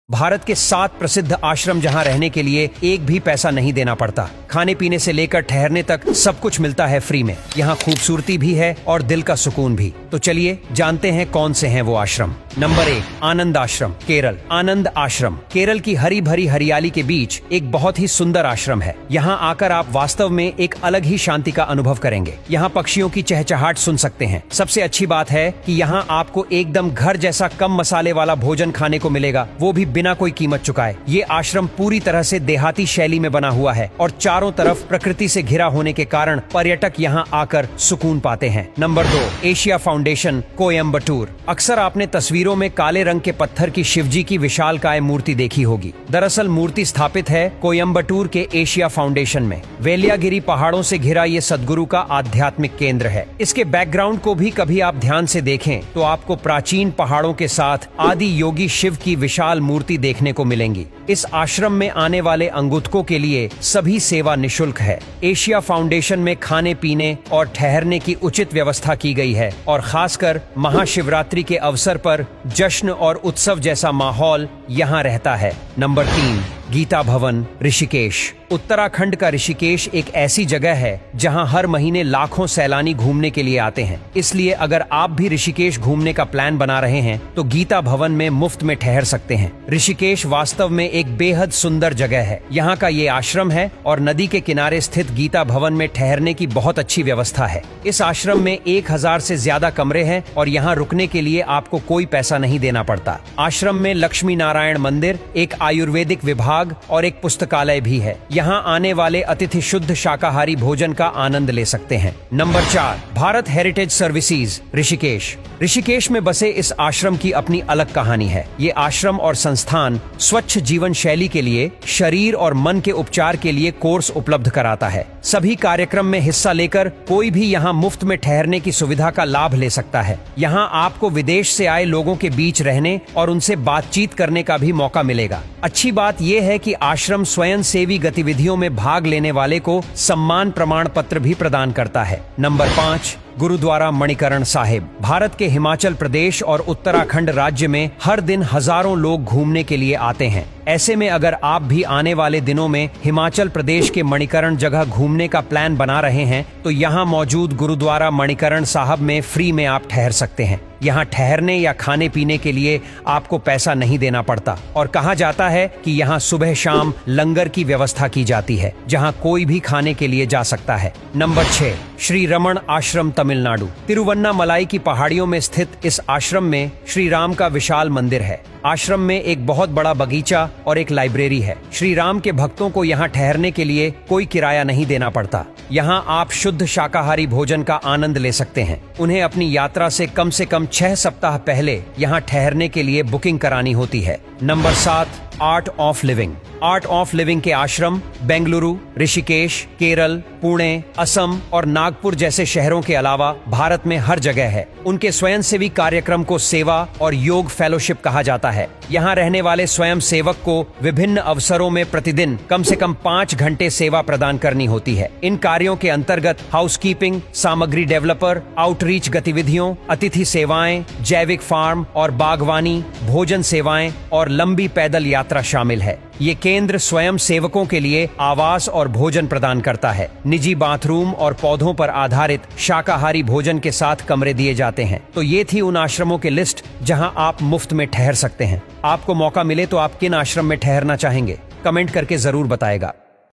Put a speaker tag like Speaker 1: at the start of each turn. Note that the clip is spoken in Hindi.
Speaker 1: भारत के 7 प्रसिद्ध आश्रम जहां रहने के लिए एक भी पैसा नहीं देना पड़ता। खाने पीने से लेकर ठहरने तक सब कुछ मिलता है फ्री में। यहाँ खूबसूरती भी है और दिल का सुकून भी। तो चलिए जानते हैं कौन से हैं वो आश्रम। नंबर 1, आनंद आश्रम, केरल। आनंद आश्रम केरल की हरी भरी हरियाली के बीच एक बहुत ही सुंदर आश्रम है। यहाँ आकर आप वास्तव में एक अलग ही शांति का अनुभव करेंगे। यहाँ पक्षियों की चहचहाट सुन सकते हैं। सबसे अच्छी बात है कि यहाँ आपको एकदम घर जैसा कम मसाले वाला भोजन खाने को मिलेगा, वो भी बिना कोई कीमत चुकाए। ये आश्रम पूरी तरह से देहाती शैली में बना हुआ है और चारों तरफ प्रकृति से घिरा होने के कारण पर्यटक यहाँ आकर सुकून पाते हैं। Number 2, Asia foundation, Coimbatore. अक्सर आपने तस्वीरों में काले रंग के पत्थर की शिवजी की विशालकाय मूर्ति देखी होगी। दरअसल मूर्ति स्थापित है कोयम्बटूर के एशिया फाउंडेशन में। वेलियागिरी पहाड़ों से घिरा ये सद्गुरु का आध्यात्मिक केंद्र है। इसके बैकग्राउंड को भी कभी आप ध्यान से देखें तो आपको प्राचीन पहाड़ों के साथ आदि योगी शिव की विशाल मूर्ति देखने को मिलेंगी। इस आश्रम में आने वाले अंगुतकों के लिए सभी सेवा निशुल्क है। एशिया फाउंडेशन में खाने पीने और ठहरने की उचित व्यवस्था की गई है और खासकर महाशिवरात्रि के अवसर पर जश्न और उत्सव जैसा माहौल यहाँ रहता है। नंबर 3, गीता भवन, ऋषिकेश। उत्तराखंड का ऋषिकेश एक ऐसी जगह है जहां हर महीने लाखों सैलानी घूमने के लिए आते हैं। इसलिए अगर आप भी ऋषिकेश घूमने का प्लान बना रहे हैं तो गीता भवन में मुफ्त में ठहर सकते हैं। ऋषिकेश वास्तव में एक बेहद सुंदर जगह है। यहाँ का ये आश्रम है और नदी के किनारे स्थित गीता भवन में ठहरने की बहुत अच्छी व्यवस्था है। इस आश्रम में 1000 से ज्यादा कमरे हैं और यहाँ रुकने के लिए आपको कोई पैसा नहीं देना पड़ता। आश्रम में लक्ष्मी नारायण मंदिर, एक आयुर्वेदिक विभाग और एक पुस्तकालय भी है। यहाँ आने वाले अतिथि शुद्ध शाकाहारी भोजन का आनंद ले सकते हैं। Number 4, Bharat heritage services, Rishikesh. Rishikesh में बसे इस आश्रम की अपनी अलग कहानी है। ये आश्रम और संस्थान स्वच्छ जीवन शैली के लिए, शरीर और मन के उपचार के लिए कोर्स उपलब्ध कराता है। सभी कार्यक्रम में हिस्सा लेकर कोई भी यहाँ मुफ्त में ठहरने की सुविधा का लाभ ले सकता है। यहाँ आपको विदेश से आए लोगों के बीच रहने और उनसे बातचीत करने का भी मौका मिलेगा। अच्छी बात यह है कि आश्रम स्वयं सेवी गतिविधियों में भाग लेने वाले को सम्मान प्रमाण पत्र भी प्रदान करता है। नंबर 5, गुरुद्वारा मणिकरण साहिब। भारत के हिमाचल प्रदेश और उत्तराखंड राज्य में हर दिन हजारों लोग घूमने के लिए आते हैं। ऐसे में अगर आप भी आने वाले दिनों में हिमाचल प्रदेश के मणिकरण जगह घूमने का प्लान बना रहे हैं तो यहाँ मौजूद गुरुद्वारा मणिकरण साहब में फ्री में आप ठहर सकते हैं। यहाँ ठहरने या खाने पीने के लिए आपको पैसा नहीं देना पड़ता और कहा जाता है कि यहाँ सुबह शाम लंगर की व्यवस्था की जाती है जहाँ कोई भी खाने के लिए जा सकता है। नंबर 6, श्री रमण आश्रम, तमिलनाडु। तिरुवन्नामलाई की पहाड़ियों में स्थित इस आश्रम में श्री राम का विशाल मंदिर है। आश्रम में एक बहुत बड़ा बगीचा और एक लाइब्रेरी है। श्री राम के भक्तों को यहाँ ठहरने के लिए कोई किराया नहीं देना पड़ता। यहाँ आप शुद्ध शाकाहारी भोजन का आनंद ले सकते हैं। उन्हें अपनी यात्रा से कम 6 सप्ताह पहले यहाँ ठहरने के लिए बुकिंग करानी होती है। Number 7, art of living. Art of living के आश्रम बेंगलुरु, ऋषिकेश, केरल, पुणे, असम और नागपुर जैसे शहरों के अलावा भारत में हर जगह है। उनके स्वयंसेवी कार्यक्रम को सेवा और योग फेलोशिप कहा जाता है। यहाँ रहने वाले स्वयं सेवक को विभिन्न अवसरों में प्रतिदिन कम से कम 5 घंटे सेवा प्रदान करनी होती है। इन कार्यों के अंतर्गत हाउसकीपिंग, सामग्री डेवलपर, आउटरीच गतिविधियों, अतिथि सेवाएं, जैविक फार्म और बागवानी, भोजन सेवाएं और लंबी पैदल यात्रा शामिल है। ये केंद्र स्वयं सेवकों के लिए आवास और भोजन प्रदान करता है। निजी बाथरूम और पौधों पर आधारित शाकाहारी भोजन के साथ कमरे दिए जाते हैं। तो ये थी उन आश्रमों की लिस्ट जहां आप मुफ्त में ठहर सकते हैं। आपको मौका मिले तो आप किन आश्रम में ठहरना चाहेंगे? कमेंट करके जरूर बताएगा।